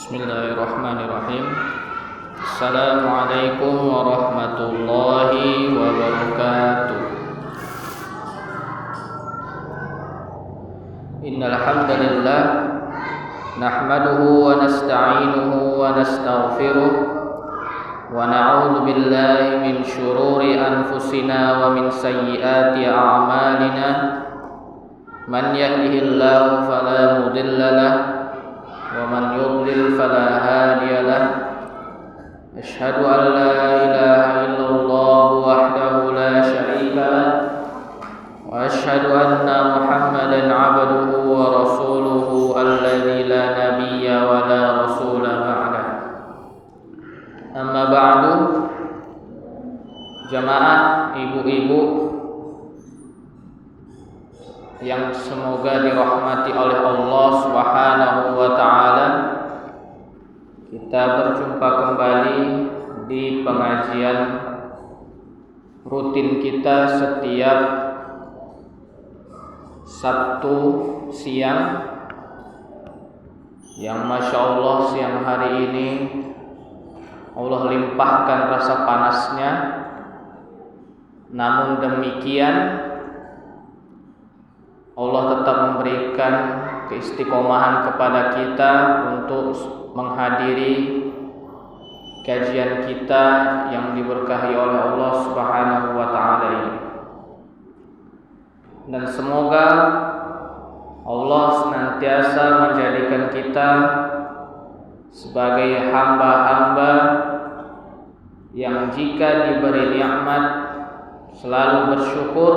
Bismillahirrahmanirrahim. Assalamualaikum warahmatullahi wabarakatuh. Innal hamdalillah nahmaduhu wa nasta'inuhu wa nastaghfiruh wa na'udzu billahi min shururi anfusina wa min sayyiati a'malina. Man yahdihillahu fala mudilla lahu wa man yudlil fala hadiya lahu. Asyhadu an la ilaha illallah wahdahu la syarika lahu wa asyhadu anna Muhammadan 'abduhu wa rasuluhu alladzi la nabiyya wa la rasula ba'dah. Amma ba'du. Jamaah ibu-ibu yang semoga dirahmati oleh Allah Subhanahu wa taala, kita berjumpa kembali di pengajian rutin kita setiap Sabtu siang, yang Masya Allah siang hari ini Allah limpahkan rasa panasnya. Namun demikian Allah tetap memberikan keistiqomahan kepada kita untuk menghadiri kajian kita yang diberkahi oleh Allah Subhanahu wa taala ini. Dan semoga Allah senantiasa menjadikan kita sebagai hamba-hamba yang jika diberi nikmat selalu bersyukur,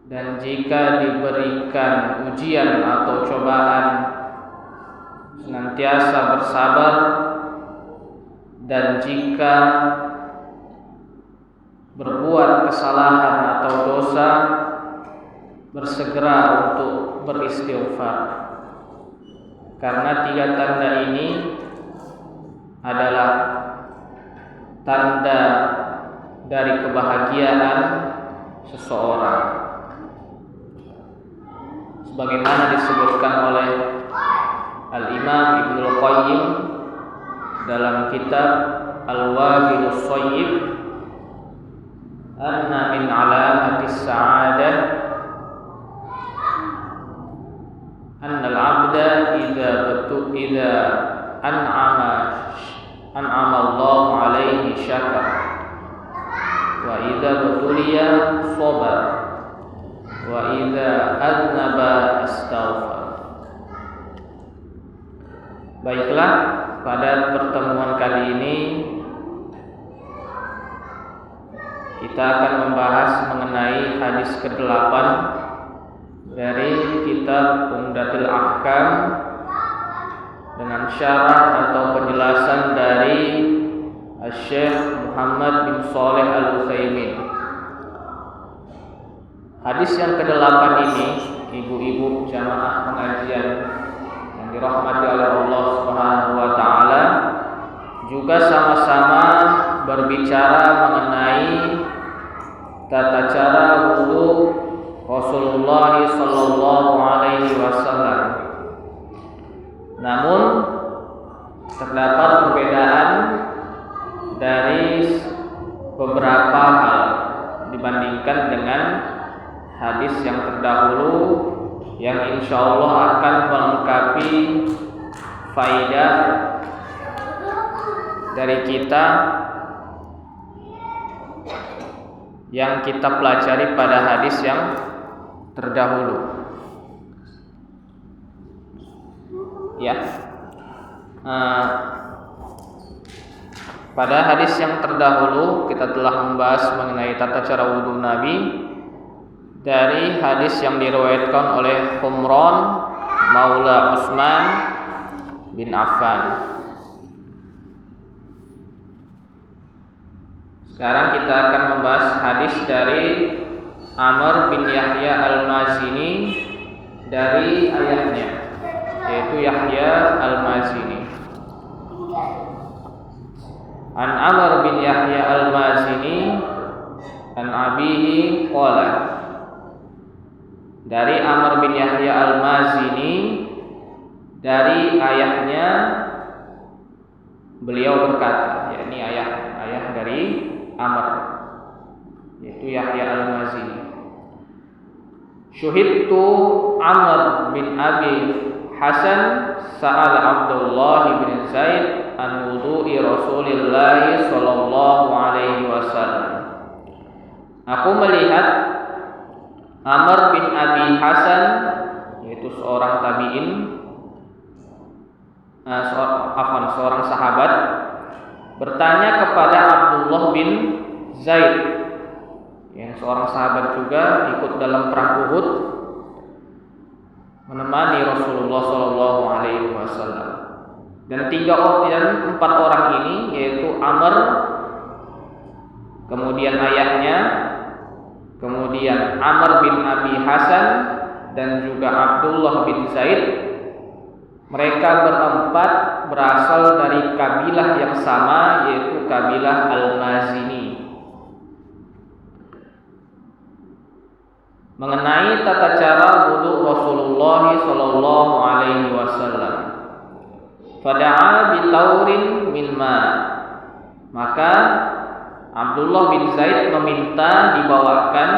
dan jika diberikan ujian atau cobaan senantiasa bersabar, dan jika berbuat kesalahan atau dosa bersegera untuk beristighfar. Karena tiga tanda ini adalah tanda dari kebahagiaan seseorang. Sebagaimana disebutkan oleh Al-Imam Ibnul Qayyim dalam kitab Al-Wabilus Shayyib, anna min alamatis sa'adah anna al-'abda idza an'ama Allahu 'alaihi syakar wa idza butuliya sabar wa idza adnaba astaghfar. Baiklah, pada pertemuan kali ini kita akan membahas mengenai hadis ke-8 dari kitab Umdatul Ahkam dengan syarah atau penjelasan dari Syekh Muhammad bin Shalih Al-Utsaimin. Hadis yang ke-8 ini, ibu-ibu jamaah pengajian yang dirahmati oleh Allah Subhanahu wa taala, juga sama-sama berbicara mengenai tata cara wudu Rasulullah sallallahu alaihi wasallam. Namun terdapat perbedaan dari beberapa hal dibandingkan dengan hadis yang terdahulu, yang insya Allah akan melengkapi faidah dari kita yang kita pelajari pada hadis yang terdahulu. Ya, pada hadis yang terdahulu kita telah membahas mengenai tata cara wudu Nabi dari hadis yang diriwayatkan oleh Humran Maula Utsman bin Affan. Sekarang kita akan membahas hadis dari Amr bin Yahya Al-Mazini dari ayahnya, yaitu Yahya Al-Mazini. An Amr bin Yahya Al-Mazini an abihi qala, dari Amr bin Yahya Al-Mazini dari ayahnya beliau berkata, yakni ayah dari Amr, yaitu Yahya al-Mazini. Syuhidtu Amr bin Abi Hasan sa'al Abdullah bin Zaid an wudu'i Rasulillah sallallahu alaihi wasallam. Aku melihat Amr bin Abi Hasan, yaitu seorang tabi'in, seorang sahabat, bertanya kepada Abdullah bin Zaid, yang seorang sahabat juga ikut dalam perang Uhud, menemani Rasulullah sallallahu alaihi wasallam. Dan 4 orang ini, yaitu Amr, kemudian ayahnya, kemudian Amr bin Abi Hasan, dan juga Abdullah bin Zaid, mereka berempat berasal dari kabilah yang sama, yaitu kabilah Al-Mazini. Mengenai tata cara wudu Rasulullah sallallahu alaihi wasallam, fada'a bitaurin min ma, maka Abdullah bin Zaid meminta dibawakan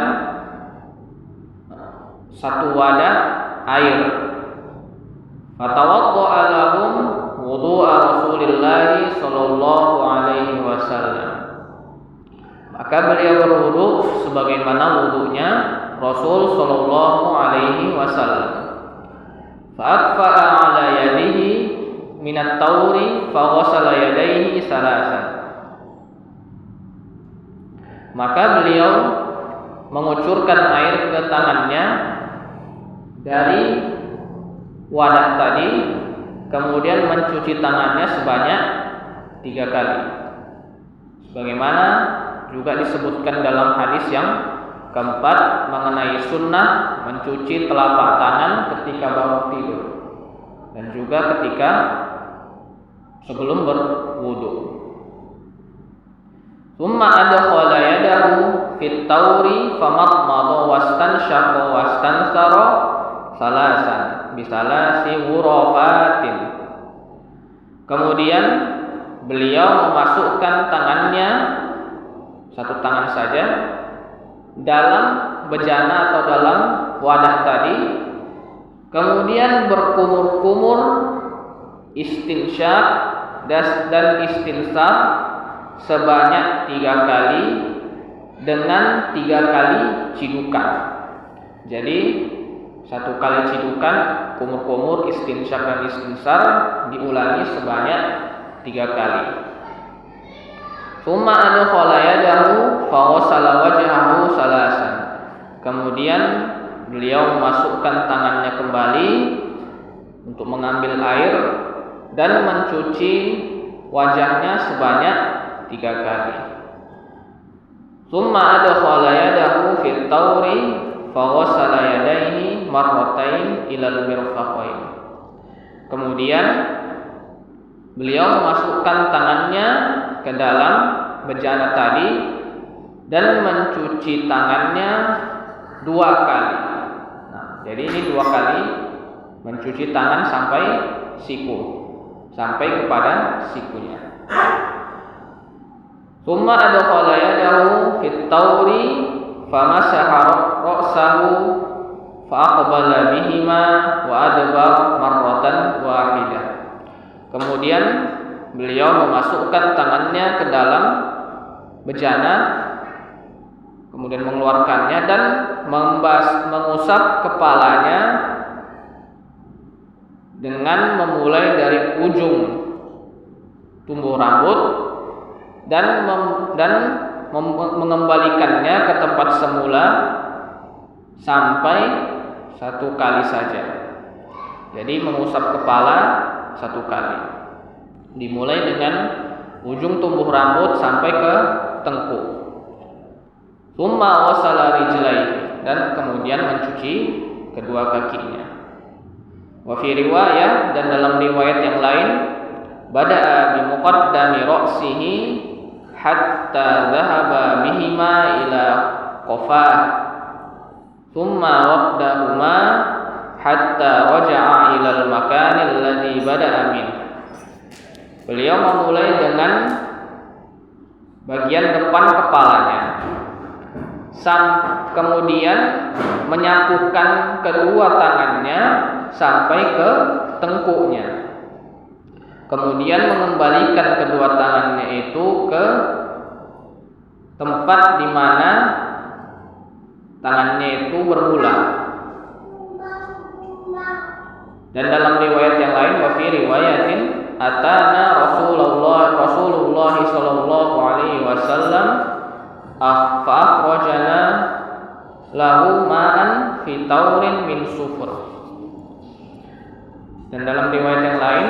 satu wadah air. Fatawadda'a lahum wudu'a Rasulillah sallallahu alaihi wasallam, maka beliau berwudu sebagaimana wudunya Rasul sallallahu alaihi wasallam. Fa'atfa'a ala yadihi minat tauri faghasala yadayhi salasan, maka beliau mengucurkan air ke tangannya dari wadah tadi, kemudian mencuci tangannya sebanyak 3 kali, sebagaimana juga disebutkan dalam hadis yang keempat mengenai sunnah mencuci telapak tangan ketika bangun tidur dan juga ketika sebelum berwudu. Summa adkhala yadahu fit tauri famadmada wastanshaqa wastansara salasan bisalasi wurafatin. Kemudian beliau memasukkan tangannya, satu tangan saja, dalam bejana atau dalam wadah tadi, kemudian berkumur-kumur, istinsyak dan istinsar sebanyak 3 kali dengan 3 kali cidukan. Jadi 1 kali cidukan, kumur-kumur, istinsyak dan istinsar diulangi sebanyak 3 kali. Tsumma adkhala yadahu faghasala wajhahu salasan. Kemudian beliau memasukkan tangannya kembali untuk mengambil air dan mencuci wajahnya sebanyak 3 kali. Tsumma adkhala yadahu fit tauri faghasala yadayhi marratain ilal mirfaqain. Kemudian beliau memasukkan tangannya ke dalam bejana tadi dan mencuci tangannya 2 kali. Nah, jadi ini 2 kali mencuci tangan sampai siku, sampai kepada sikunya. Tsumma adkhala yadahu fit tauri famasaha ra'sahu fa'aqbala bihima wa adbar marratan wahidah. Kemudian beliau memasukkan tangannya ke dalam bejana, kemudian mengeluarkannya dan mengusap kepalanya dengan memulai dari ujung tumbuh rambut dan mengembalikannya ke tempat semula sampai 1 kali saja. Jadi mengusap kepala 1 kali, dimulai dengan ujung tumbuh rambut sampai ke tengkuk. Tsumma wasala rijlaihi, dan kemudian mencuci kedua kakinya. Wa fi riwayah, dan dalam riwayat yang lain, bada'a bi muqaddami ra'sihi hatta dhahaba bihima ila qafah. Tsumma waqdahuma hatta raja'a ila al-makan alladhi alladzi bada'a min. Beliau memulai dengan bagian depan kepalanya, kemudian menyapukan kedua tangannya sampai ke tengkuknya, kemudian mengembalikan kedua tangannya itu ke tempat di mana tangannya itu bermula. Dan dalam riwayat yang lain, wa fi riwayatin atana Rasulullah sallallahu alaihi wasallam fa akhrajana lahu ma'an fi taurin min sufur. Dan dalam riwayat yang lain,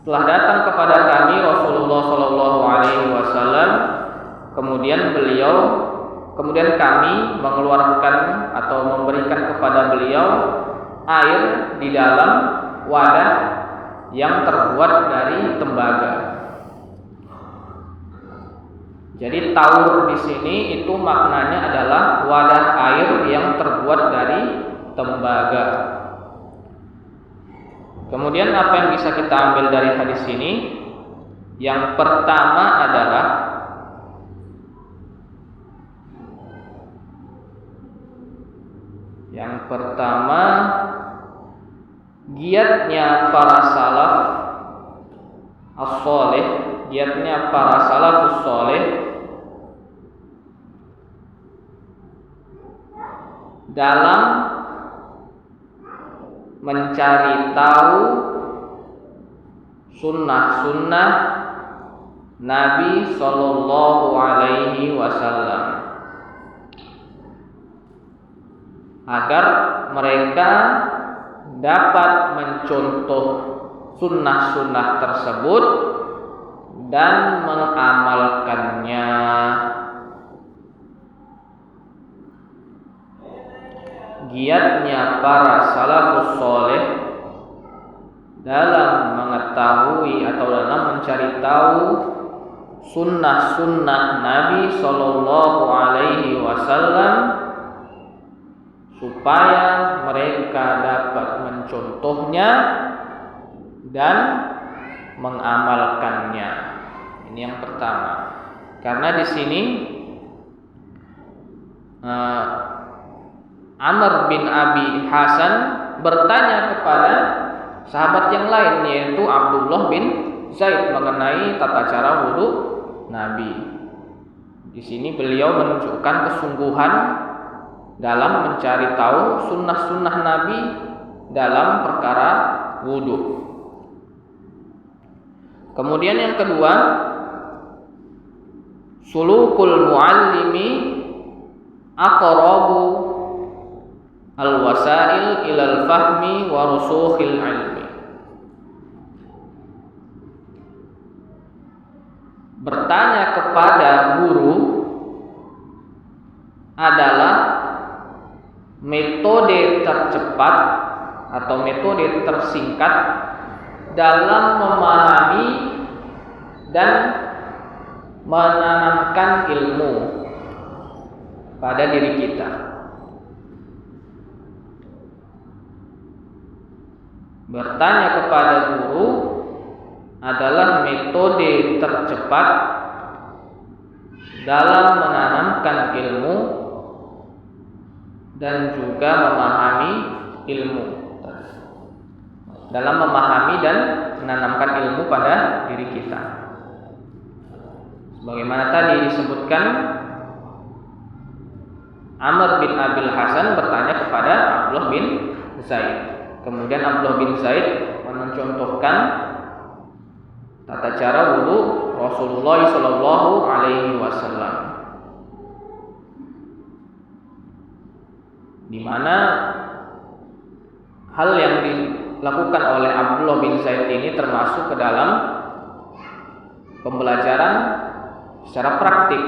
telah datang kepada kami Rasulullah sallallahu alaihi wasallam, kemudian kami mengeluarkan atau memberikan kepada beliau air di dalam wadah yang terbuat dari tembaga. Jadi taur di sini itu maknanya adalah wadah air yang terbuat dari tembaga. Kemudian apa yang bisa kita ambil dari hadis ini? Yang pertama adalah giatnya para salaf as-salih, giatnya para salafus salih dalam mencari tahu sunnah-sunnah Nabi sallallahu alaihi wasallam, agar mereka dapat mencontoh sunnah-sunnah tersebut dan mengamalkannya. Giatnya para salafus saleh dalam mengetahui atau dalam mencari tahu sunnah-sunnah Nabi sallallahu alaihi wasallam supaya mereka dapat mencontohnya dan mengamalkannya. Ini yang pertama. Karena di sini Amr bin Abi Hasan bertanya kepada sahabat yang lain, yaitu Abdullah bin Zaid, mengenai tata cara wudu Nabi. Di sini beliau menunjukkan kesungguhan dalam mencari tahu sunnah-sunnah Nabi dalam perkara wudu. Kemudian yang kedua, sulukul muallimi aqrabu al-wasail ilal fahmi wa rusukhil ilmi. Bertanya kepada guru adalah metode tercepat atau metode tersingkat dalam memahami dan menanamkan ilmu pada diri kita. Bertanya kepada guru adalah metode tercepat dalam menanamkan ilmu dan juga memahami ilmu, dalam memahami dan menanamkan ilmu pada diri kita. Sebagaimana tadi disebutkan, Amr bin Abil Hasan bertanya kepada Abdullah bin Zaid. Kemudian Abdullah bin Zaid mencontohkan tata cara wudu Rasulullah sallallahu alaihi wasallam, di mana hal yang dilakukan oleh Abdullah bin Zaid ini termasuk ke dalam pembelajaran secara praktik.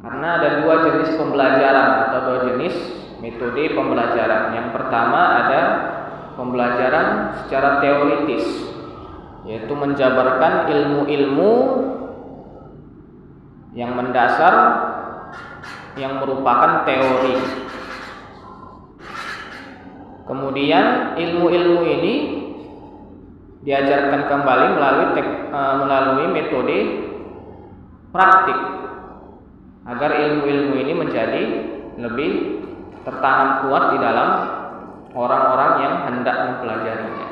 Karena ada dua jenis pembelajaran atau dua jenis metode pembelajaran. Yang pertama ada pembelajaran secara teoritis, yaitu menjabarkan ilmu-ilmu yang mendasar yang merupakan teori. Kemudian ilmu-ilmu ini diajarkan kembali melalui metode praktik agar ilmu-ilmu ini menjadi lebih tertanam kuat di dalam orang-orang yang hendak mempelajarinya.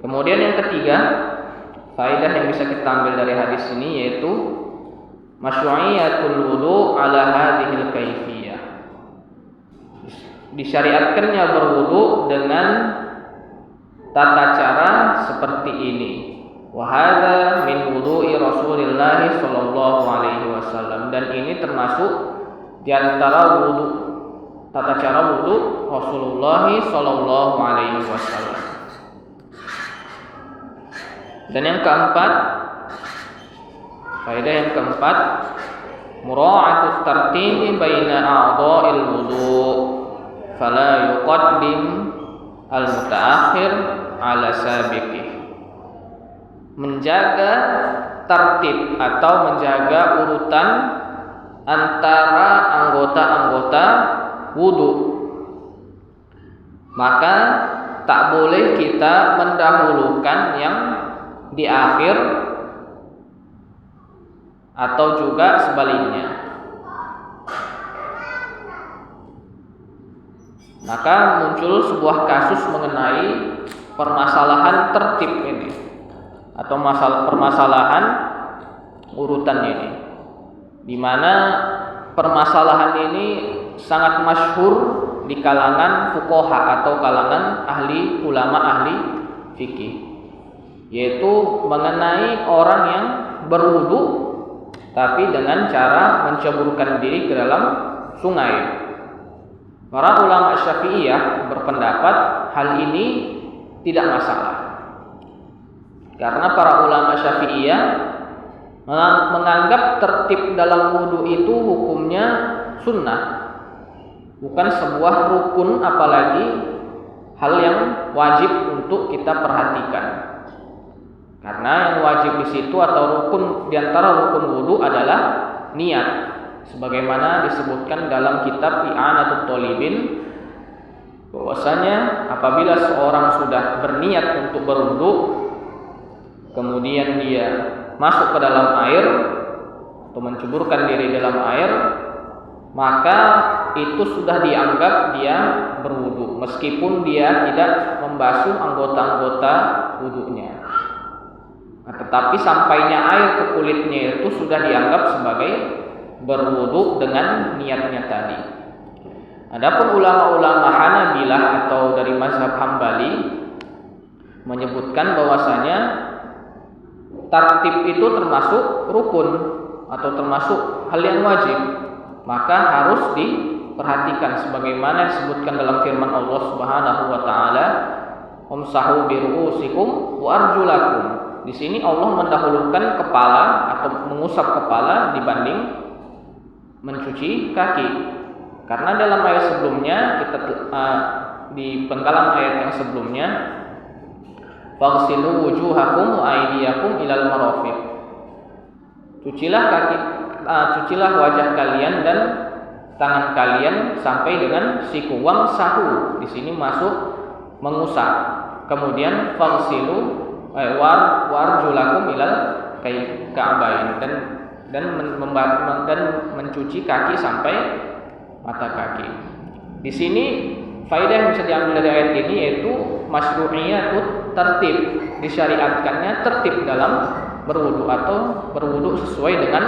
Kemudian yang ketiga, faedah yang bisa kita ambil dari hadis ini yaitu masyru'iyatul wudu ala hadhil kaifiyah. Disyariatkannya berwudu dengan tata cara seperti ini. Wa hadza min wudu'i Rasulillah sallallahu alaihi wasallam, dan ini termasuk di antara wudu, tata cara wudu Rasulullah sallallahu alaihi wasallam. Dan yang keempat, faedah yang keempat, mura'atut tartibi baina a'dha'il wudu fala yuqaddim al-mutaakhir ala sabiqih. Menjaga tertib atau menjaga urutan antara anggota-anggota wudu. Maka tak boleh kita mendahulukan yang di akhir atau juga sebaliknya. Maka muncul sebuah kasus mengenai permasalahan tertib ini atau permasalahan urutan ini, di mana permasalahan ini sangat masyhur di kalangan fuqaha atau kalangan ulama ahli fikih, yaitu mengenai orang yang berwudu tapi dengan cara menceburkan diri ke dalam sungai. Para ulama Syafi'iyah berpendapat hal ini tidak masalah, karena para ulama Syafi'iyah menganggap tertib dalam wudu itu hukumnya sunnah, bukan sebuah rukun, apalagi hal yang wajib untuk kita perhatikan. Karena yang wajib di situ atau rukun di antara rukun wudu adalah niat, sebagaimana disebutkan dalam kitab I'anatul Thalibin, bahwasanya apabila seorang sudah berniat untuk berwudu, kemudian dia masuk ke dalam air atau menceburkan diri dalam air, maka itu sudah dianggap dia berwudu meskipun dia tidak membasuh anggota-anggota wudunya. Nah, tetapi sampainya air ke kulitnya itu sudah dianggap sebagai berwudu dengan niatnya tadi. Adapun ulama-ulama Hanabilah atau dari mazhab Hambali menyebutkan bahwasanya tartib itu termasuk rukun atau termasuk hal yang wajib, maka harus diperhatikan sebagaimana disebutkan dalam firman Allah Subhanahu wa taala, "Umsahu bi ru'usikum wa arjulakum." Di sini Allah mendahulukan kepala atau mengusap kepala dibanding mencuci kaki. Karena dalam ayat sebelumnya di penggalan ayat yang sebelumnya, "Faghsilu wujuhakum wa aydiyakum ilal marafiq." Cucilah wajah kalian dan tangan kalian sampai dengan siku. Wamsahu di sini masuk mengusap. Kemudian faghsilu warjulakum ilal ka'bain, dan mencuci kaki sampai mata kaki. Di sini faedah yang bisa diambil dari ayat ini yaitu masyru'iyatut tertib, disyariatkannya tertib dalam berwudu atau berwudu sesuai dengan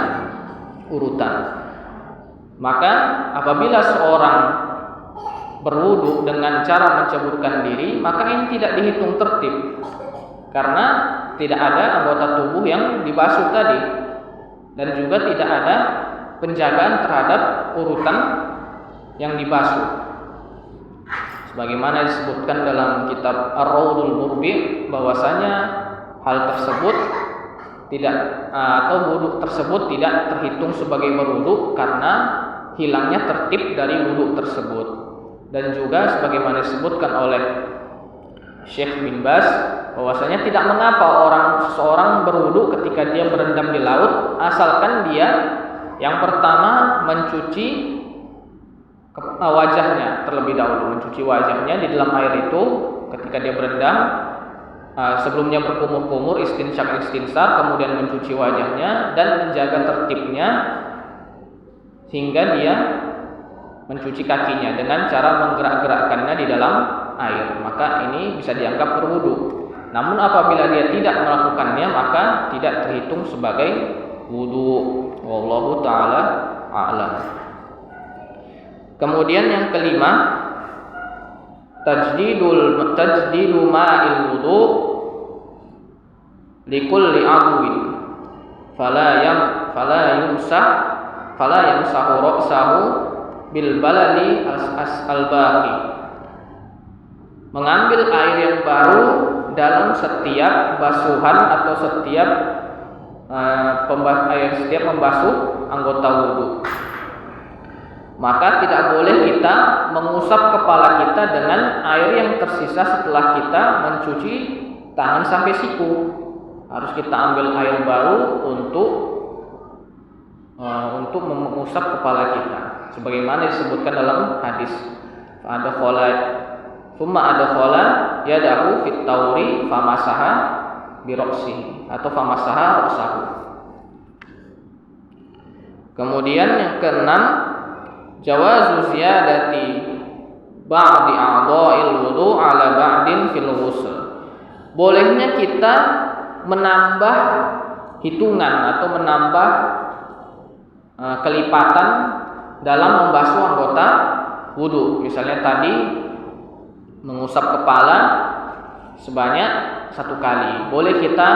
urutan. Maka apabila seorang berwudu dengan cara menceburkan diri, maka ini tidak dihitung tertib, karena tidak ada anggota tubuh yang dibasuh tadi, dan juga tidak ada penjagaan terhadap urutan yang dibasuh. Sebagaimana disebutkan dalam kitab Ar-Raudul Murbi, bahwasanya hal tersebut atau wudu tersebut tidak terhitung sebagai berwudu karena hilangnya tertib dari wudu tersebut. Dan juga sebagaimana disebutkan oleh Syekh bin Baz, bahwasanya tidak mengapa seseorang berwudu ketika dia berendam di laut, asalkan dia yang pertama mencuci wajahnya terlebih dahulu, mencuci wajahnya di dalam air itu ketika dia berendam. Sebelumnya berkumur-kumur, istinsar, kemudian mencuci wajahnya dan menjaga tertibnya hingga dia mencuci kakinya dengan cara menggerak-gerakkannya di dalam air. Maka ini bisa dianggap berwudu. Namun apabila dia tidak melakukannya, maka tidak terhitung sebagai wudu. Wallahu ta'ala a'lam. Kemudian yang kelima, tajdidu ma'il wudu likulli adwin fala yamsahu ra'sahu bil balali al-baqi. Mengambil air yang baru dalam setiap basuhan atau setiap membasuh anggota wudu. Maka tidak boleh kita mengusap kepala kita dengan air yang tersisa setelah kita mencuci tangan sampai siku. Harus kita ambil air baru untuk mengusap kepala kita. Sebagaimana disebutkan dalam hadis, summa adkhala yadahu fit tauri famasaha bi ra'sihi atau famasaha ra'sahu. Kemudian yang keenam, jawazu ziyadati ba'di a'dha'il wudu' ala ba'din fil ghusl. Bolehnya kita menambah hitungan atau menambah kelipatan dalam membasuh anggota wudu. Misalnya tadi mengusap kepala sebanyak 1 kali, boleh kita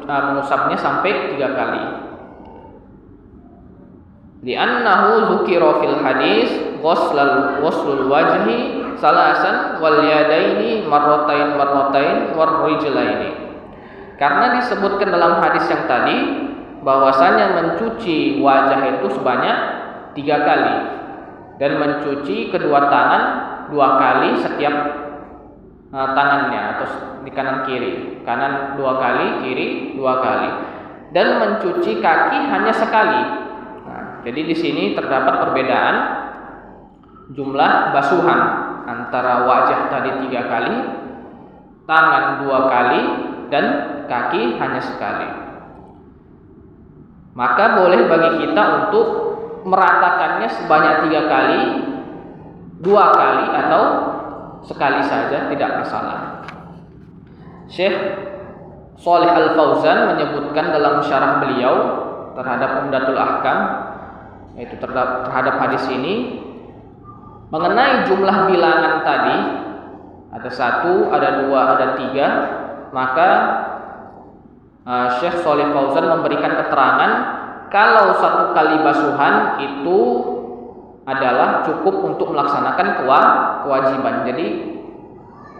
mengusapnya sampai 3 kali. Li'annahu dzukira fil hadis ghuslul wajhi salasan wal yadaini marratain war rijlaini. Karena disebutkan dalam hadis yang tadi bahwasanya mencuci wajah itu sebanyak 3 kali dan mencuci kedua tangan 2 kali setiap tangannya atau di kanan kiri, kanan 2 kali, kiri 2 kali, dan mencuci kaki hanya sekali. Jadi di sini terdapat perbedaan jumlah basuhan antara wajah tadi 3 kali, tangan 2 kali, dan kaki hanya sekali. Maka boleh bagi kita untuk meratakannya sebanyak 3 kali, 2 kali, atau sekali saja, tidak masalah. Syekh Shalih Al-Fauzan menyebutkan dalam syarah beliau terhadap Umdatul Ahkam, yaitu terhadap hadis ini, mengenai jumlah bilangan tadi, ada 1, ada 2, ada 3, maka Syekh Shalih Fauzan memberikan keterangan kalau 1 kali basuhan itu adalah cukup untuk melaksanakan kewajiban. Jadi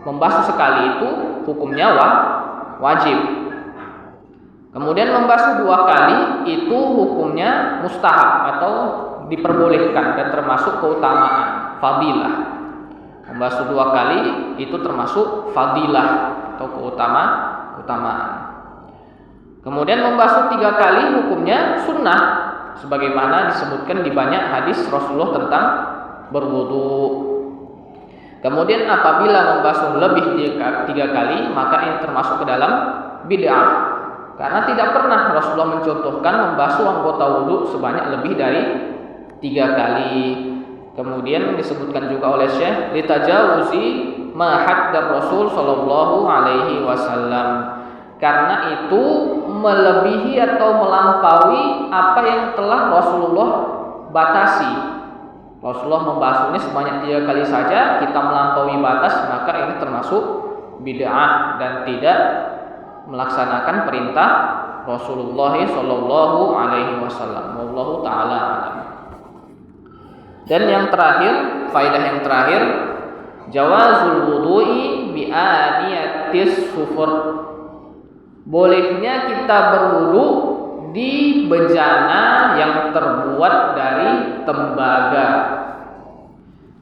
membasuh sekali itu hukumnya wajib. Kemudian membasuh 2 kali itu hukumnya mustahab atau diperbolehkan dan termasuk keutamaan, fadilah. Membasuh 2 kali itu termasuk fadilah atau keutamaan. Kemudian membasuh 3 kali hukumnya sunnah, sebagaimana disebutkan di banyak hadis Rasulullah tentang berwudu. Kemudian apabila membasuh lebih 3 kali, maka ini termasuk ke dalam bid'ah. Karena tidak pernah Rasulullah mencontohkan membasuh anggota wudu sebanyak lebih dari 3 kali. Kemudian disebutkan juga oleh Syekh, litajawuzi ma haddar Rasul sallallahu alaihi wasallam. Karena itu melebihi atau melampaui apa yang telah Rasulullah batasi. Rasulullah membasuhnya sebanyak 3 kali saja, kita melampaui batas, maka ini termasuk bid'ah dan tidak melaksanakan perintah Rasulullah sallallahu alaihi wasallam. Wallahu taala alam. Dan yang terakhir, faedah yang terakhir, jawazul wudu'i bi aniyatis sufur. Bolehnya kita berwudu di bejana yang terbuat dari tembaga.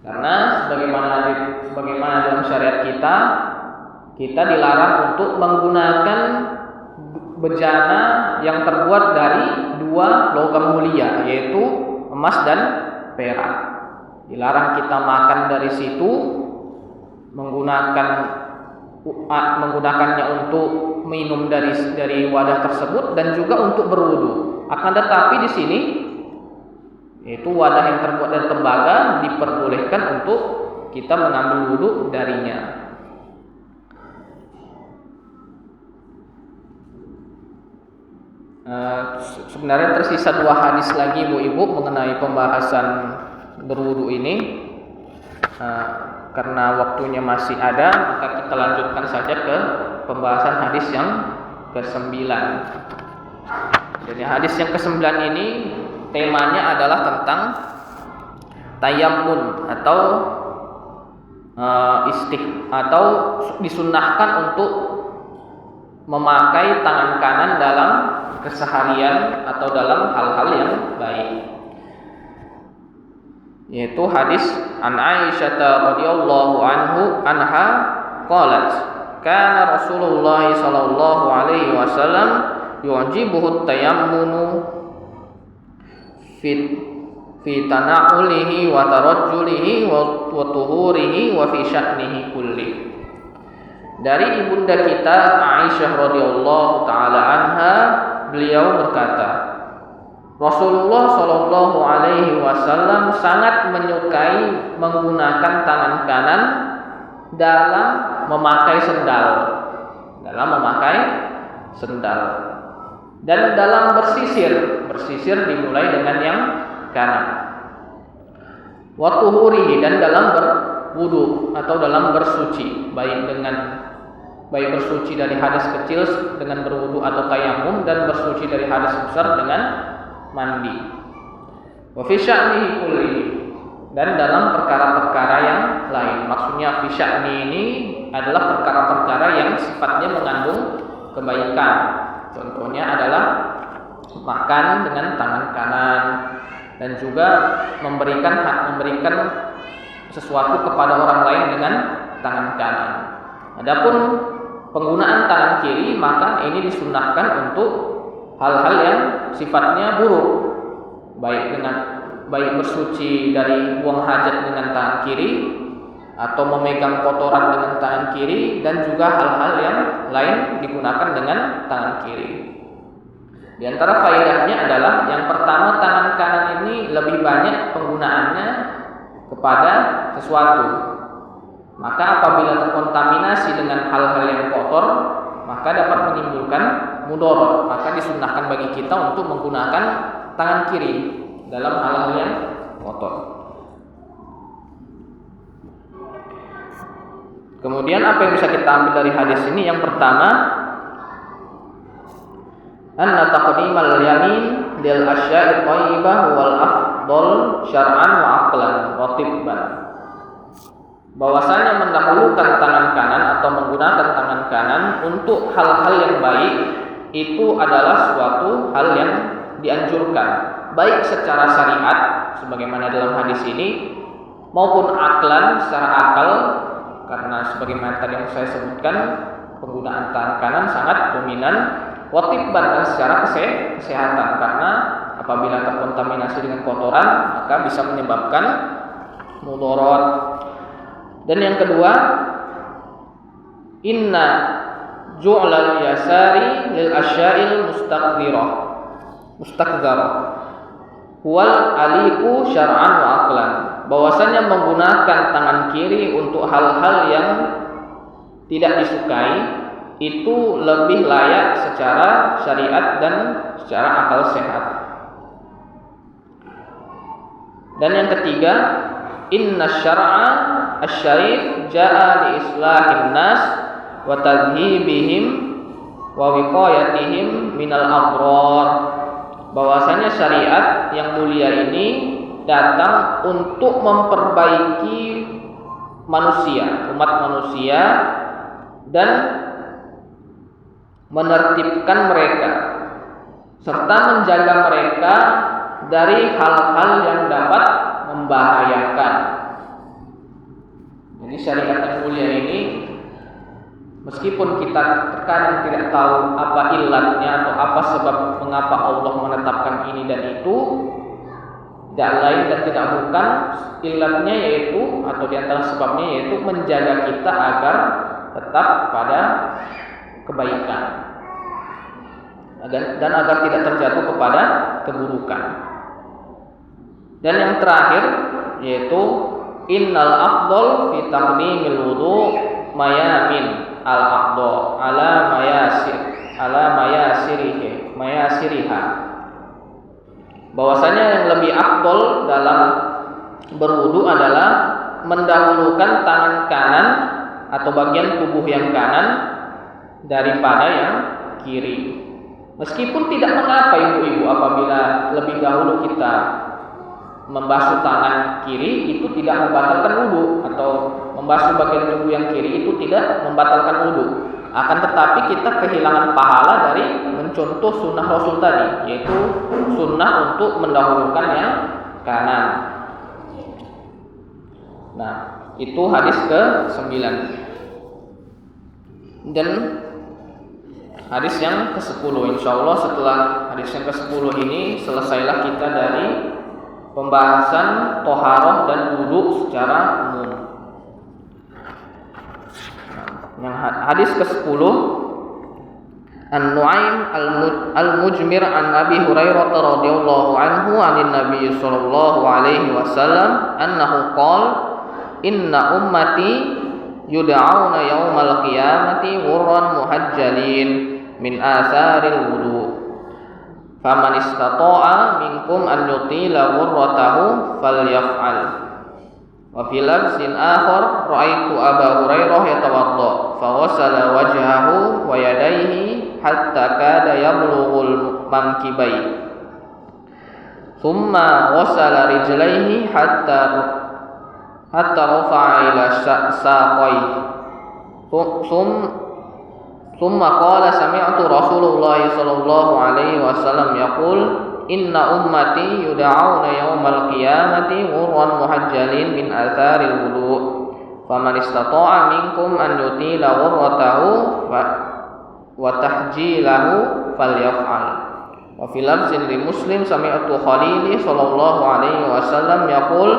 Karena sebagaimana dalam syariat kita dilarang untuk menggunakan bejana yang terbuat dari 2 logam mulia, yaitu emas dan perak. Dilarang kita makan dari situ, menggunakannya untuk minum dari wadah tersebut dan juga untuk berwudu. Akan tetapi di sini itu wadah yang terbuat dari tembaga diperbolehkan untuk kita mengambil wudu darinya. Sebenarnya tersisa 2 hadis lagi ibu-ibu mengenai pembahasan berwudu ini. Karena waktunya masih ada, maka kita lanjutkan saja ke pembahasan hadis yang ke-9. Jadi hadis yang ke-9 ini temanya adalah tentang tayammun atau atau disunnahkan untuk memakai tangan kanan dalam keseharian atau dalam hal-hal yang baik. Yaitu hadis an Aisyah radhiyallahu anha qalat kana Rasulullah sallallahu alaihi wasallam yu'jibuhu tayammunu fi tana'ulihi wa tarajjulihi wa tuhurihi wa fi sya'nihi kulli. Dari ibunda kita Aisyah radhiyallahu taala anha, beliau berkata, Rasulullah Shallallahu Alaihi Wasallam sangat menyukai menggunakan tangan kanan dalam memakai sendal, dan dalam bersisir dimulai dengan yang kanan. Wa tuhurihi, dan dalam berwudu atau dalam bersuci, baik bersuci dari hadas kecil dengan berwudu atau tayamum, dan bersuci dari hadas besar dengan mandi. Wa fi sya'nihi kulli, dan dalam perkara-perkara yang lain. Maksudnya fi sya'ni ini adalah perkara-perkara yang sifatnya mengandung kebaikan. Contohnya adalah makan dengan tangan kanan dan juga memberikan sesuatu kepada orang lain dengan tangan kanan. Adapun penggunaan tangan kiri, maka ini disunnahkan untuk hal-hal yang sifatnya buruk, baik bersuci dari buang hajat dengan tangan kiri, atau memegang kotoran dengan tangan kiri, dan juga hal-hal yang lain digunakan dengan tangan kiri. Di antara faedahnya adalah yang pertama, tangan kanan ini lebih banyak penggunaannya kepada sesuatu. Maka apabila terkontaminasi dengan hal-hal yang kotor, maka dapat menimbulkan mudarat. Maka disunnahkan bagi kita untuk menggunakan tangan kiri dalam hal-hal yang kotor. Kemudian apa yang bisa kita ambil dari hadis ini? Yang pertama, anna taqdimal yamin lil asya'i thayyibah wal afdal syar'an wa aqlan wa tibban. Bahwasanya mendahulukan tangan kanan atau menggunakan tangan kanan untuk hal-hal yang baik itu adalah suatu hal yang dianjurkan, baik secara syariat sebagaimana dalam hadis ini, maupun aklan secara akal, karena sebagaimana tadi yang saya sebutkan, penggunaan tangan kanan sangat dominan. Watibban, dan secara kesehatan, karena apabila terkontaminasi dengan kotoran maka bisa menyebabkan mudarat. Dan yang kedua, inna ju'lal yasari lil asya'il mustakdzarah wal aliku syar'an wa aqlan. Bahwasanya menggunakan tangan kiri untuk hal-hal yang tidak disukai itu lebih layak secara syariat dan secara akal sehat. Dan yang ketiga, inna syar'a asy-syarif ja'a li islahin nas wa tadhhibihim wa wiqayatihim minal adrar. Bahwasanya syariat yang mulia ini datang untuk memperbaiki manusia, umat manusia, dan menertibkan mereka serta menjaga mereka dari hal-hal yang dapat membahayakan. Jadi syariat yang mulia ini, meskipun kita terkadang tidak tahu apa ilatnya atau apa sebab mengapa Allah menetapkan ini dan itu, tidak lain dan tidak bukan ilatnya yaitu atau di antara sebabnya yaitu menjaga kita agar tetap pada kebaikan dan agar tidak terjatuh kepada keburukan. Dan yang terakhir yaitu innal afdal fi taqdimil wudu mayamin al afdal ala mayasiriha. Bahwasanya yang lebih afdal dalam berwudu adalah mendahulukan tangan kanan atau bagian tubuh yang kanan daripada yang kiri. Meskipun tidak mengapa ibu-ibu apabila lebih dahulu kita membasuh tangan kiri itu tidak membatalkan wudu, atau membasuh bagian tubuh yang kiri itu tidak membatalkan wudu. Akan tetapi kita kehilangan pahala dari mencontoh sunnah Rasul tadi, yaitu sunnah untuk mendahulukan yang kanan. Nah, itu hadis ke-9. Dan hadis yang ke-10, insyaallah setelah hadis yang ke-10 ini selesailah kita dari pembahasan toharoh dan wudu secara umum. Yang hadis ke-10, An-Nu'aim al-Mujmir an Abi Hurairah radhiyallahu anhu 'anil Nabi sallallahu alaihi wasallam annahu qala inna ummati yud'auna yaumal qiyamati ghurran muhajjalin min atharil wudu. Faman istata'a minkum an yutila ghurratahu falyaf'al. Wa fi lafzin akhar ra'aitu Aba Hurairah yatawadda fa ghasala wajhahu wa yadayhi hatta kada yablughul mankibai. Thumma ghasala rijlaihi hatta rafa'a ila saqaihi. Thumma qala sami'tu Rasulullah sallallahu alaihi wasallam yaqul inna ummati yud'auna yaumal qiyamati ghurran muhajjalin min atharil wudu. Faman istata'a minkum an yutila ghurratahu wa tahjilahu falyaf'al. Wa fi lafzin li Muslim sami'tu Khalili sallallahu alaihi wasallam yaqul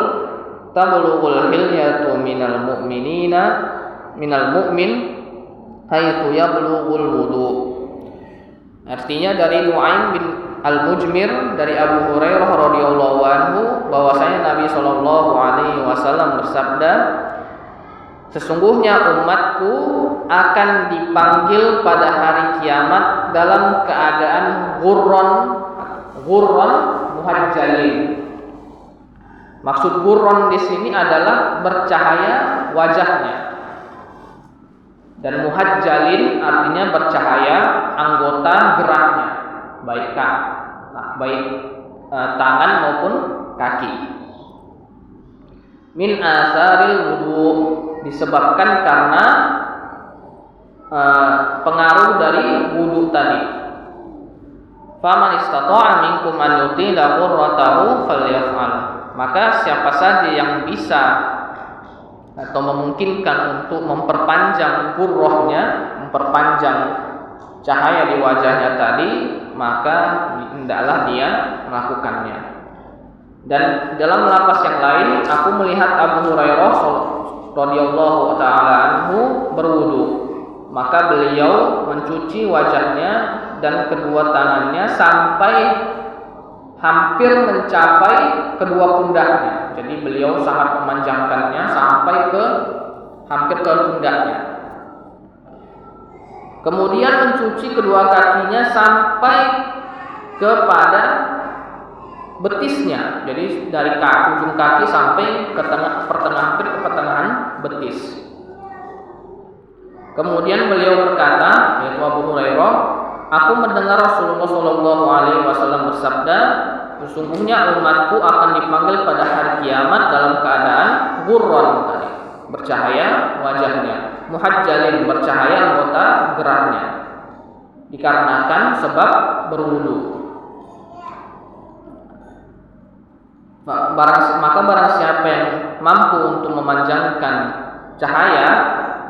tablughul hilyatu minal mu'min haitsu yablughul wudu. Artinya dari Nu'aim bin Al-Mujmir dari Abu Hurairah radhiyallahu anhu bahwasanya Nabi sallallahu alaihi wasallam bersabda, sesungguhnya umatku akan dipanggil pada hari kiamat dalam keadaan ghurran muhajjalin. Maksud ghurran di sini adalah bercahaya wajahnya. Dan muhajjalin artinya bercahaya anggota geraknya, baik tangan maupun kaki. Min asaril wudu, disebabkan karena pengaruh dari wudu tadi. Faman istata'a minkum an yutila ghurratahu falyaf'al. Maka siapa saja yang bisa atau memungkinkan untuk memperpanjang ghurrahnya, memperpanjang cahaya di wajahnya tadi, maka hendaklah dia melakukannya. Dan dalam lafaz yang lain, aku melihat Abu Hurairah radhiyallahu taala anhu berwudu, maka beliau mencuci wajahnya dan kedua tangannya sampai hampir mencapai kedua pundaknya. Jadi beliau sangat memanjangkannya sampai hampir ke pundaknya. Kemudian mencuci kedua kakinya sampai kepada betisnya. Jadi dari ujung kaki sampai ke pertengahan betis. Kemudian beliau berkata, yaitu Abu Hurairah, aku mendengar Rasulullah sallallahu alaihi wasallam bersabda, sesungguhnya umatku akan dipanggil pada hari kiamat dalam keadaan ghurran tadi, bercahaya wajahnya, muhajjalin, bercahaya anggota geraknya, dikarenakan sebab berwudu. Maka barang siapa yang mampu untuk memanjangkan cahaya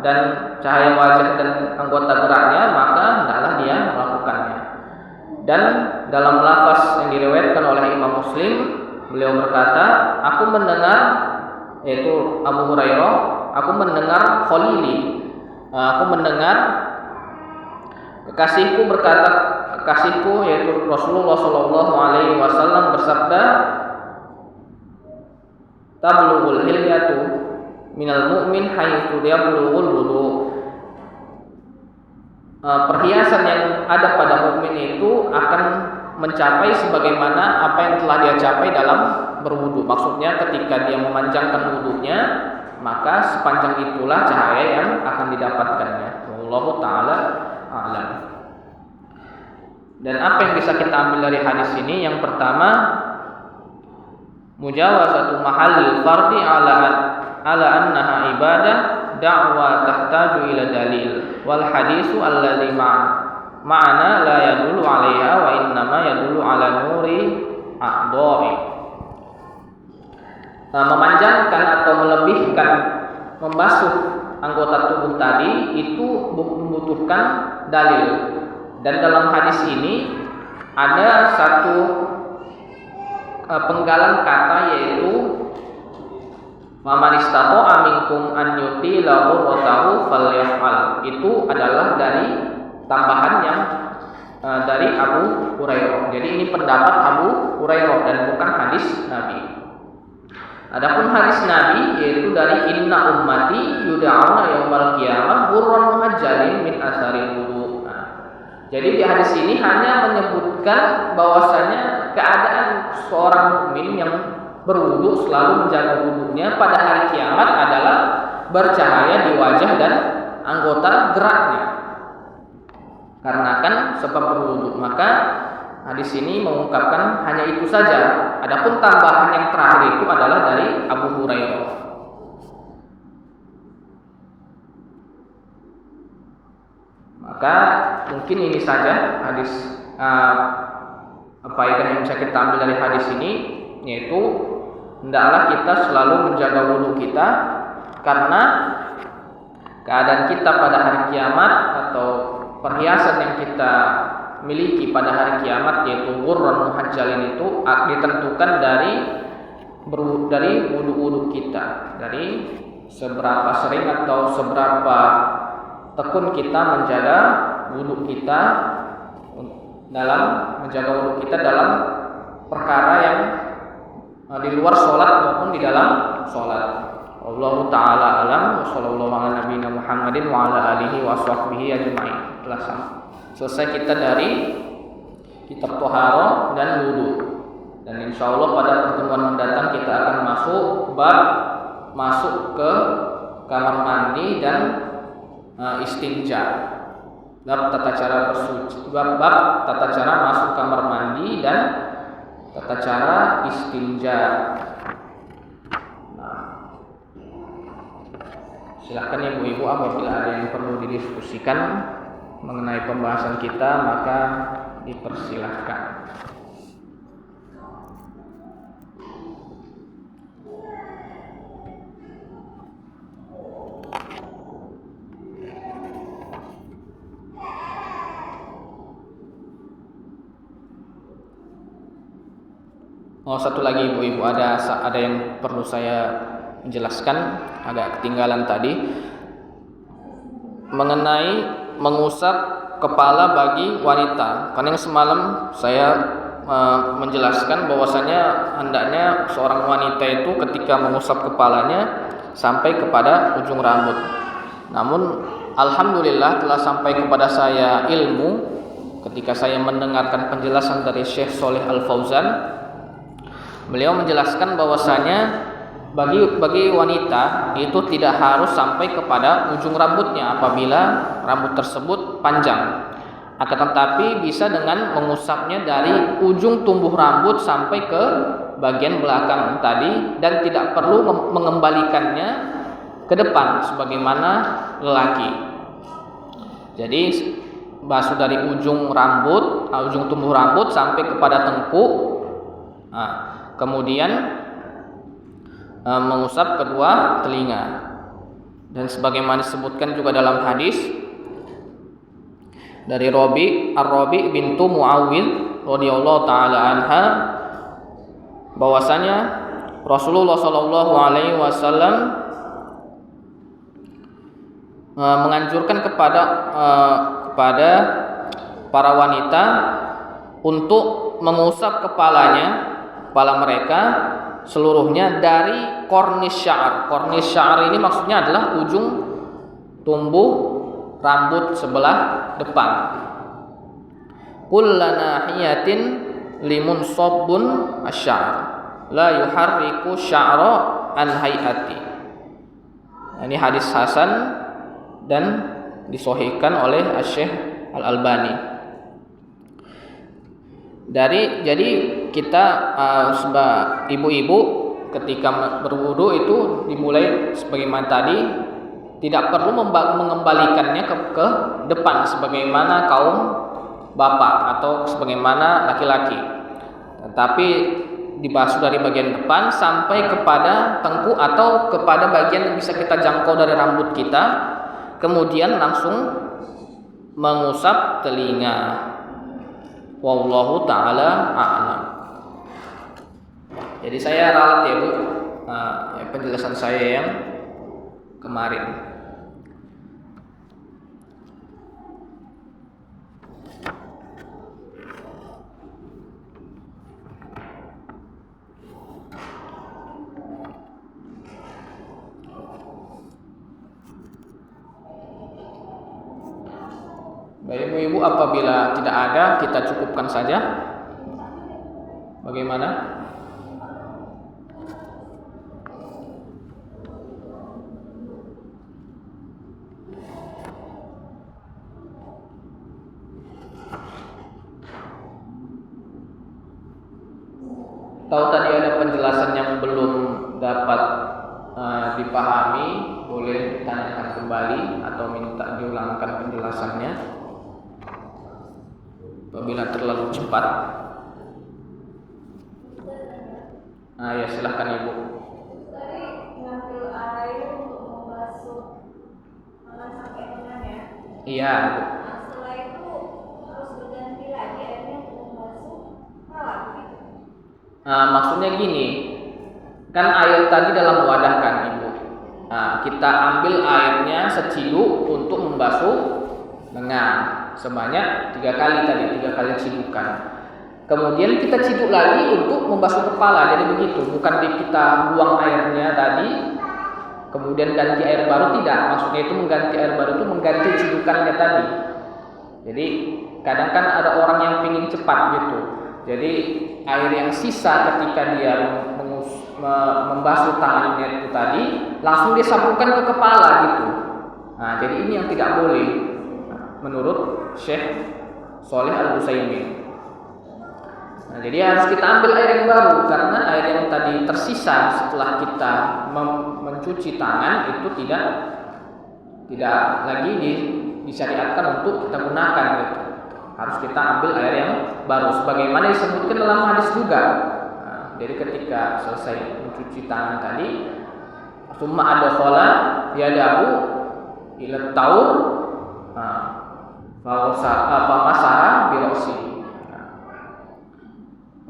dan cahaya wajah dan anggota geraknya, maka hendaklah dia melakukannya. Dan dalam lafaz yang diriwayatkan oleh Imam Muslim, Beliau berkata, aku mendengar, yaitu Abu Hurairah, aku mendengar Khalili, aku mendengar kekasihku berkata, kekasihku yaitu Rasulullah Shallallahu Alaihi Wasallam bersabda, tablughul hilyatu minal mu'min haitsu yablughul wudu. Perhiasan yang ada pada mukmin itu akan mencapai sebagaimana apa yang telah dia capai dalam berwudu. Maksudnya ketika dia memanjangkan wudunya, maka sepanjang itulah cahaya yang akan didapatkannya. Wallahu taala a'lam. Dan apa yang bisa kita ambil dari hadis ini? Yang pertama, mujawazatu mahallil fardi ala annaha ibadah da'wa tahtaju ila dalil wal hadisu alladhi ma'ana la yadullu 'alaiha wa innama yadullu 'ala nuri a'dha'i. Memanjangkan atau melebihkan membasuh anggota tubuh tadi itu membutuhkan dalil. Dan dalam hadis ini ada satu penggalan kata, yaitu faman istata'a minkum an yutila ghurratahu falyaf'al. Itu adalah dari tambahan yang dari Abu Hurairah. Jadi ini pendapat Abu Hurairah dan bukan hadis Nabi. Adapun hadis Nabi yaitu dari inna ummati yud'auna yaumal qiyamah ghurran muhajjalin min asari wudu. Jadi di hadis ini hanya menyebutkan bahwasanya keadaan seorang mukmin yang berwudu selalu menjaga wudunya pada hari kiamat adalah bercahaya di wajah dan anggota geraknya. Karena kan sebab berwudu, maka hadis ini mengungkapkan hanya itu saja. Adapun tambahan yang terakhir itu adalah dari Abu Hurairah. Maka mungkin ini saja hadis faedah yang bisa kita ambil dari hadis ini, yaitu hendaklah kita selalu menjaga wudu kita, karena keadaan kita pada hari kiamat atau perhiasan yang kita miliki pada hari kiamat yaitu ghurran muhajjalin itu ditentukan dari wudu-wudu kita, dari seberapa sering atau seberapa tekun kita menjaga wudu kita dalam perkara yang di luar sholat maupun di dalam sholat. Allahu ta'ala alam wa sallallahu ala nabiyina Muhammadin wa ala alihi wa sahbihi ajma'in. Telah selesai kita dari kitab Thaharah dan wudu. Dan insyaallah pada pertemuan mendatang kita akan masuk ke kamar mandi dan istinja. Bab tata cara bersuci, bab tata cara masuk kamar mandi dan tata cara istinja. Silahkan ibu-ibu apabila ada yang perlu didiskusikan mengenai pembahasan kita, maka dipersilahkan. Oh, satu lagi ibu-ibu, ada yang perlu saya menjelaskan, agak ketinggalan tadi, mengenai mengusap kepala bagi wanita. Karena yang semalam saya menjelaskan bahwasanya hendaknya seorang wanita itu ketika mengusap kepalanya sampai kepada ujung rambut. Namun alhamdulillah telah sampai kepada saya ilmu ketika saya mendengarkan penjelasan dari Syekh Shalih Al Fauzan. Beliau menjelaskan bahwasanya bagi wanita itu tidak harus sampai kepada ujung rambutnya apabila rambut tersebut panjang. Akan tetapi bisa dengan mengusapnya dari ujung tumbuh rambut sampai ke bagian belakang tadi, dan tidak perlu mengembalikannya ke depan sebagaimana lelaki. Jadi basuh dari ujung tumbuh rambut sampai kepada tengkuk. Kemudian mengusap kedua telinga. Dan sebagaimana disebutkan juga dalam hadis dari Ar-Rabi bintu Muawwidh radhiyallahu taala anha, bahwasanya Rasulullah Shallallahu Alaihi Wasallam menganjurkan kepada para wanita untuk mengusap kepala mereka seluruhnya dari kornis sya'ar. Kornis sya'ar ini maksudnya adalah ujung tumbuh rambut sebelah depan. Kullu nahiyatin limun sabbun asy-sya'ar la yuharriku sya'ra an hayati. Ini hadis hasan dan disahihkan oleh Asy-Syaikh Al-Albani. Jadi kita sebagai ibu-ibu ketika berwudu itu dimulai sebagaimana tadi, tidak perlu mengembalikannya ke depan sebagaimana kaum bapak atau sebagaimana laki-laki, tetapi dibasuh dari bagian depan sampai kepada tengkuk atau kepada bagian yang bisa kita jangkau dari rambut kita, kemudian langsung mengusap telinga. Wallahu ta'ala a'lam. Jadi saya ralat ya Bu, penjelasan saya yang kemarin. Baik Ibu, apabila tidak ada kita cukupkan saja. Bagaimana? Tahu tadi ada penjelasan yang belum dapat dipahami, boleh ditanyakan kembali atau minta diulangkan penjelasannya apabila terlalu cepat. Ya silahkan Ibu. Tadi ngambil air untuk membasuh tangan sampai lengan ya? Iya. Nah, setelah itu harus berganti lagi airnya untuk membasuh kepala gitu. Maksudnya gini, kan air tadi dalam wadah kan Ibu. Kita ambil airnya seciduk untuk membasuh lengan sebanyak 3 kali cidukan. Kemudian kita ciduk lagi untuk membasuh kepala. Jadi begitu, bukan kita buang airnya tadi kemudian ganti air baru, tidak. Maksudnya itu mengganti air baru itu mengganti cidukannya tadi. Jadi kadang kan ada orang yang ingin cepat gitu. Jadi air yang sisa ketika dia membasuh tangannya itu tadi langsung dia sapukan ke kepala gitu. Jadi ini yang tidak boleh menurut Syekh Shalih Al-Utsaimin. Jadi harus kita ambil air yang baru karena air yang tadi tersisa setelah kita mencuci tangan itu tidak lagi disyariatkan untuk kita gunakan gitu. Harus kita ambil air yang baru sebagaimana disebutkan dalam hadis juga. Jadi ketika selesai mencuci tangan tadi, summa adkhala yadahu ila taur famasaha bi ra'sihi.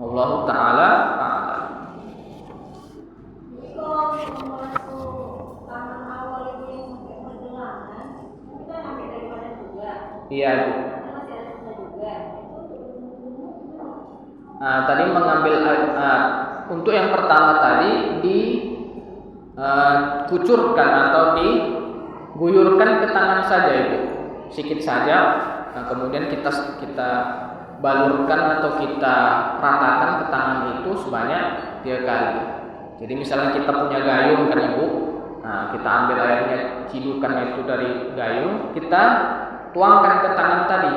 Wallahu ta'ala a'lam. Jadi kalau membasuh tangan awal itu yang sampai pergelangan, kita ambil dari mana juga? Iya Bu. Masih ada sisa juga. Tadi mengambil untuk yang pertama tadi dikucurkan atau diguyurkan ke tangan saja Ibu, sedikit saja. Kemudian kita balurkan atau kita ratakan ke tangan itu sebanyak 3 kali. Jadi misalnya kita punya gayung kan Ibu, kita ambil airnya cidukan itu dari gayung, kita tuangkan ke tangan tadi.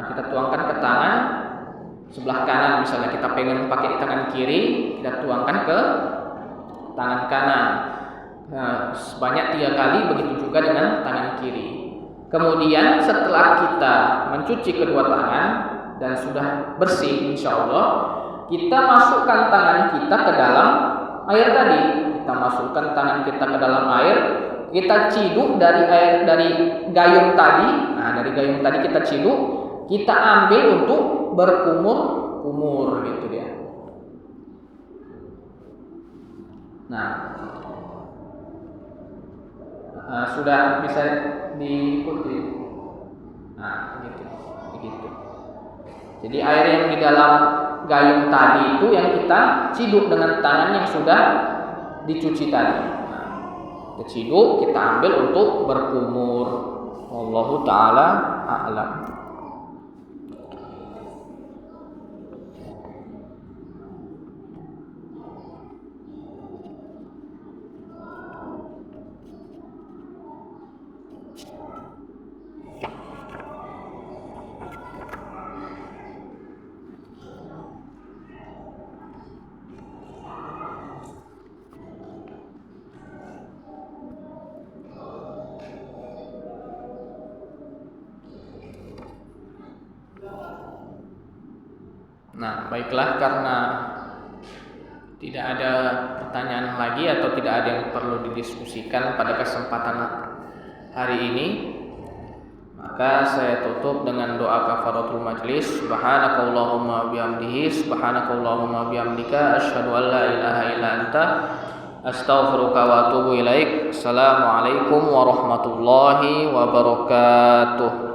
Kita tuangkan ke tangan sebelah kanan, misalnya kita pengen pakai tangan kiri, kita tuangkan ke tangan kanan. Sebanyak 3 kali, begitu juga dengan tangan kiri. Kemudian setelah kita mencuci kedua tangan dan sudah bersih insyaallah, kita masukkan tangan kita ke dalam air tadi. Kita masukkan tangan kita ke dalam air, kita ciduk dari gayung tadi. Dari gayung tadi kita ciduk, kita ambil untuk berkumur-kumur gitu dia. Nah, sudah bisa diikuti. Nah, begitu. Jadi air yang di dalam gayung tadi itu yang kita ciduk dengan tangan yang sudah dicuci tadi. Nah, kita ciduk, kita ambil untuk berkumur. Wallahu taala a'lam. Nah, baiklah, karena tidak ada pertanyaan lagi atau tidak ada yang perlu didiskusikan pada kesempatan hari ini, maka saya tutup dengan doa kafaratul majlis. Subhanakallahumma bihamdihi, subhanakallahumma bihamdika, asyhadu an la ilaha illa anta, astaghfiruka wa atubu ilaik. Assalamualaikum warahmatullahi wabarakatuh.